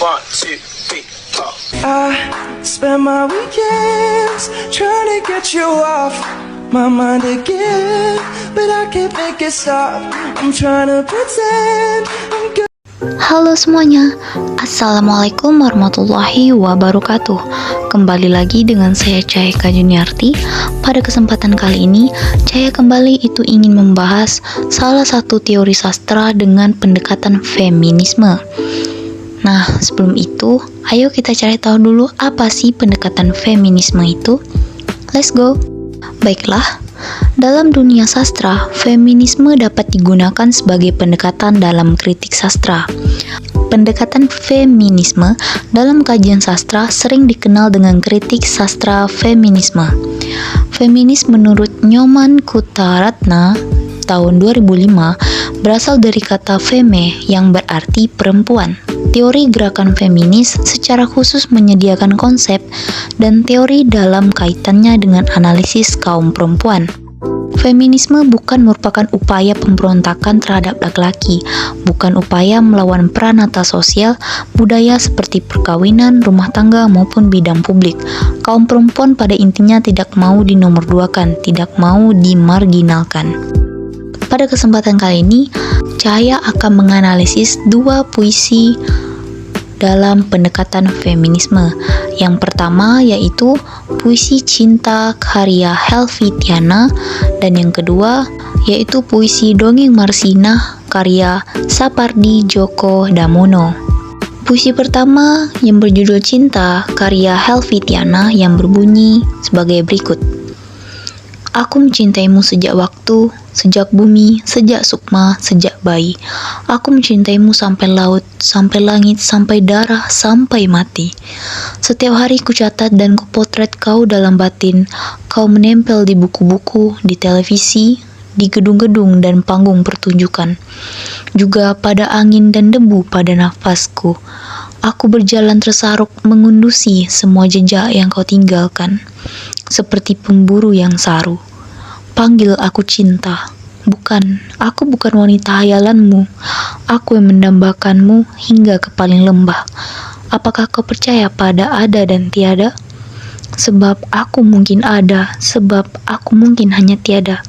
One, two, three, four. I spend my weekends trying to get you off my mind again, but I can't make it stop. I'm trying to pretend I'm good. Halo semuanya, Assalamualaikum warahmatullahi wabarakatuh. Kembali lagi dengan saya Cahaya Juniarti. Pada kesempatan kali ini, Cahaya kembali ingin membahas salah satu teori sastra dengan pendekatan feminisme. Nah, sebelum itu, ayo kita cari tahu dulu apa sih pendekatan feminisme itu. Let's go. Baiklah, dalam dunia sastra, feminisme dapat digunakan sebagai pendekatan dalam kritik sastra. Pendekatan feminisme dalam kajian sastra sering dikenal dengan kritik sastra feminisme. Feminis menurut Nyoman Kutaratna tahun 2005 berasal dari kata feme yang berarti perempuan. Teori gerakan feminis secara khusus menyediakan konsep dan teori dalam kaitannya dengan analisis kaum perempuan. Feminisme bukan merupakan upaya pemberontakan terhadap laki-laki, bukan upaya melawan pranata sosial, budaya seperti perkawinan, rumah tangga, maupun bidang publik. Kaum perempuan pada intinya tidak mau dinomorduakan, tidak mau dimarginalkan. Pada kesempatan kali ini, Cahaya akan menganalisis dua puisi dalam pendekatan feminisme. Yang pertama yaitu puisi Cinta karya Helvitiana, dan yang kedua yaitu puisi Dongeng Marsina karya Sapardi Djoko Damono. Puisi pertama yang berjudul Cinta karya Helvitiana yang berbunyi sebagai berikut. Aku mencintaimu sejak waktu, sejak bumi, sejak sukma, sejak bayi. Aku mencintaimu sampai laut, sampai langit, sampai darah, sampai mati. Setiap hari ku catat dan ku potret kau dalam batin. Kau menempel di buku-buku, di televisi, di gedung-gedung dan panggung pertunjukan. Juga pada angin dan debu pada nafasku. Aku berjalan tersaruk mengundusi semua jejak yang kau tinggalkan. Seperti pemburu yang saru. Panggil aku cinta. Bukan, aku bukan wanita hayalanmu. Aku yang mendambakanmu hingga ke paling lembah. Apakah kau percaya pada ada dan tiada? Sebab aku mungkin ada, sebab aku mungkin hanya tiada.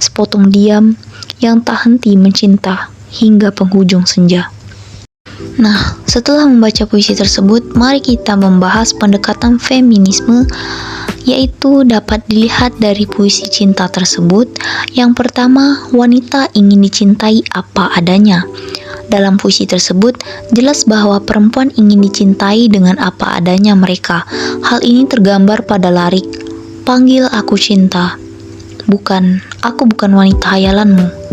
Sepotong diam yang tak henti mencinta hingga penghujung senja. Nah, setelah membaca puisi tersebut, mari kita membahas pendekatan feminisme, yaitu dapat dilihat dari puisi cinta tersebut. Yang pertama, wanita ingin dicintai apa adanya. Dalam puisi tersebut, jelas bahwa perempuan ingin dicintai dengan apa adanya mereka. Hal ini tergambar pada lirik, panggil aku cinta. Bukan, aku bukan wanita hayalanmu.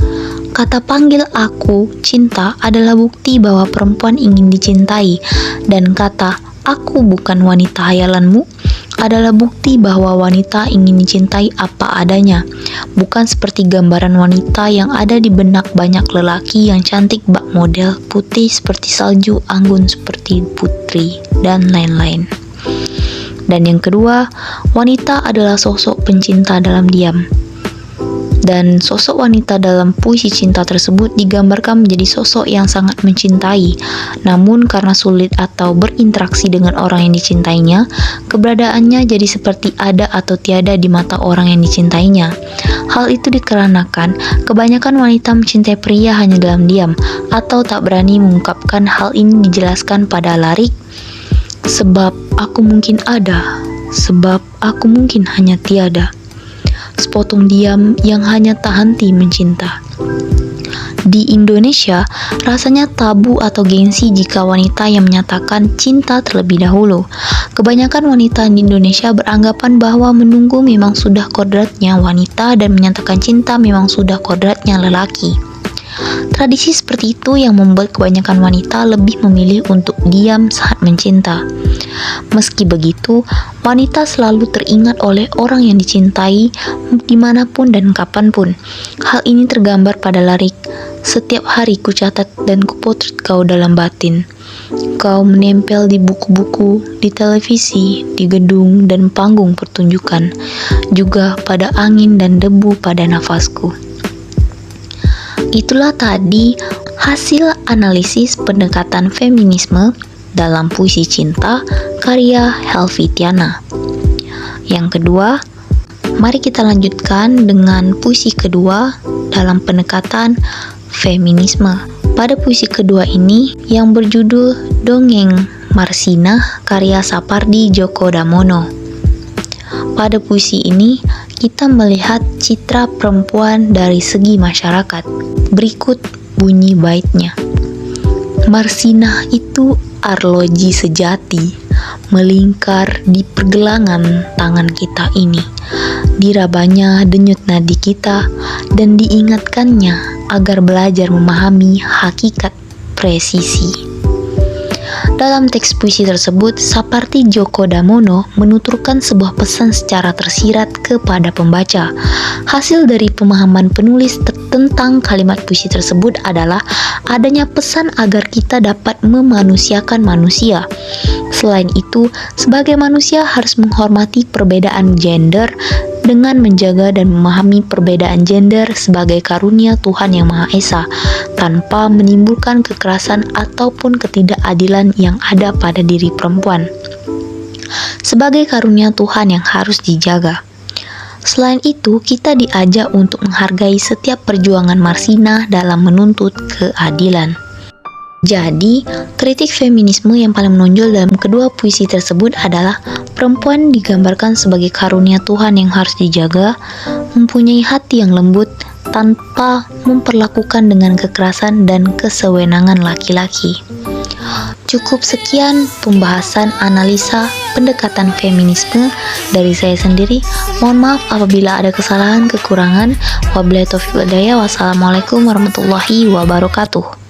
Kata panggil aku cinta adalah bukti bahwa perempuan ingin dicintai, dan kata aku bukan wanita hayalanmu adalah bukti bahwa wanita ingin dicintai apa adanya, bukan seperti gambaran wanita yang ada di benak banyak lelaki yang cantik bak model, putih seperti salju, anggun seperti putri, dan lain-lain. Dan yang kedua, wanita adalah sosok pencinta dalam diam. Dan sosok wanita dalam puisi cinta tersebut digambarkan menjadi sosok yang sangat mencintai. Namun karena sulit atau berinteraksi dengan orang yang dicintainya, keberadaannya jadi seperti ada atau tiada di mata orang yang dicintainya. Hal itu dikarenakan kebanyakan wanita mencintai pria hanya dalam diam, atau tak berani mengungkapkan. Hal ini dijelaskan pada lirik, sebab aku mungkin ada, sebab aku mungkin hanya tiada. Sepotong diam yang hanya tak henti mencinta. Di Indonesia, rasanya tabu atau gengsi jika wanita yang menyatakan cinta terlebih dahulu. Kebanyakan wanita di Indonesia beranggapan bahwa menunggu memang sudah kodratnya wanita dan menyatakan cinta memang sudah kodratnya lelaki. Tradisi seperti itu yang membuat kebanyakan wanita lebih memilih untuk diam saat mencinta. Meski begitu, wanita selalu teringat oleh orang yang dicintai dimanapun dan kapanpun. Hal ini tergambar pada lirik, setiap hari ku catat dan ku potret kau dalam batin. Kau menempel di buku-buku, di televisi, di gedung dan panggung pertunjukan, juga pada angin dan debu pada nafasku. Itulah tadi hasil analisis pendekatan feminisme dalam puisi cinta karya Helvitiana. Yang kedua, mari kita lanjutkan dengan puisi kedua dalam pendekatan feminisme. Pada puisi kedua ini yang berjudul Dongeng Marsinah karya Sapardi Djoko Damono. Pada puisi ini kita melihat citra perempuan dari segi masyarakat. Berikut bunyi baitnya. Marsinah itu arloji sejati, melingkar di pergelangan tangan kita ini. Dirabanya denyut nadi kita dan diingatkannya agar belajar memahami hakikat presisi. Dalam teks puisi tersebut, Sapardi Djoko Damono menuturkan sebuah pesan secara tersirat kepada pembaca. Hasil dari pemahaman penulis tentang kalimat puisi tersebut adalah adanya pesan agar kita dapat memanusiakan manusia. Selain itu, sebagai manusia harus menghormati perbedaan gender dengan menjaga dan memahami perbedaan gender sebagai karunia Tuhan Yang Maha Esa, tanpa menimbulkan kekerasan ataupun ketidakadilan yang ada pada diri perempuan, sebagai karunia Tuhan yang harus dijaga. Selain itu, kita diajak untuk menghargai setiap perjuangan Marsinah dalam menuntut keadilan. Jadi, kritik feminisme yang paling menonjol dalam kedua puisi tersebut adalah perempuan digambarkan sebagai karunia Tuhan yang harus dijaga, mempunyai hati yang lembut tanpa memperlakukan dengan kekerasan dan kesewenangan laki-laki. Cukup sekian pembahasan analisa pendekatan feminisme dari saya sendiri. Mohon maaf apabila ada kesalahan, kekurangan. Wabillahi taufiq wal hidayah. Wassalamualaikum warahmatullahi wabarakatuh.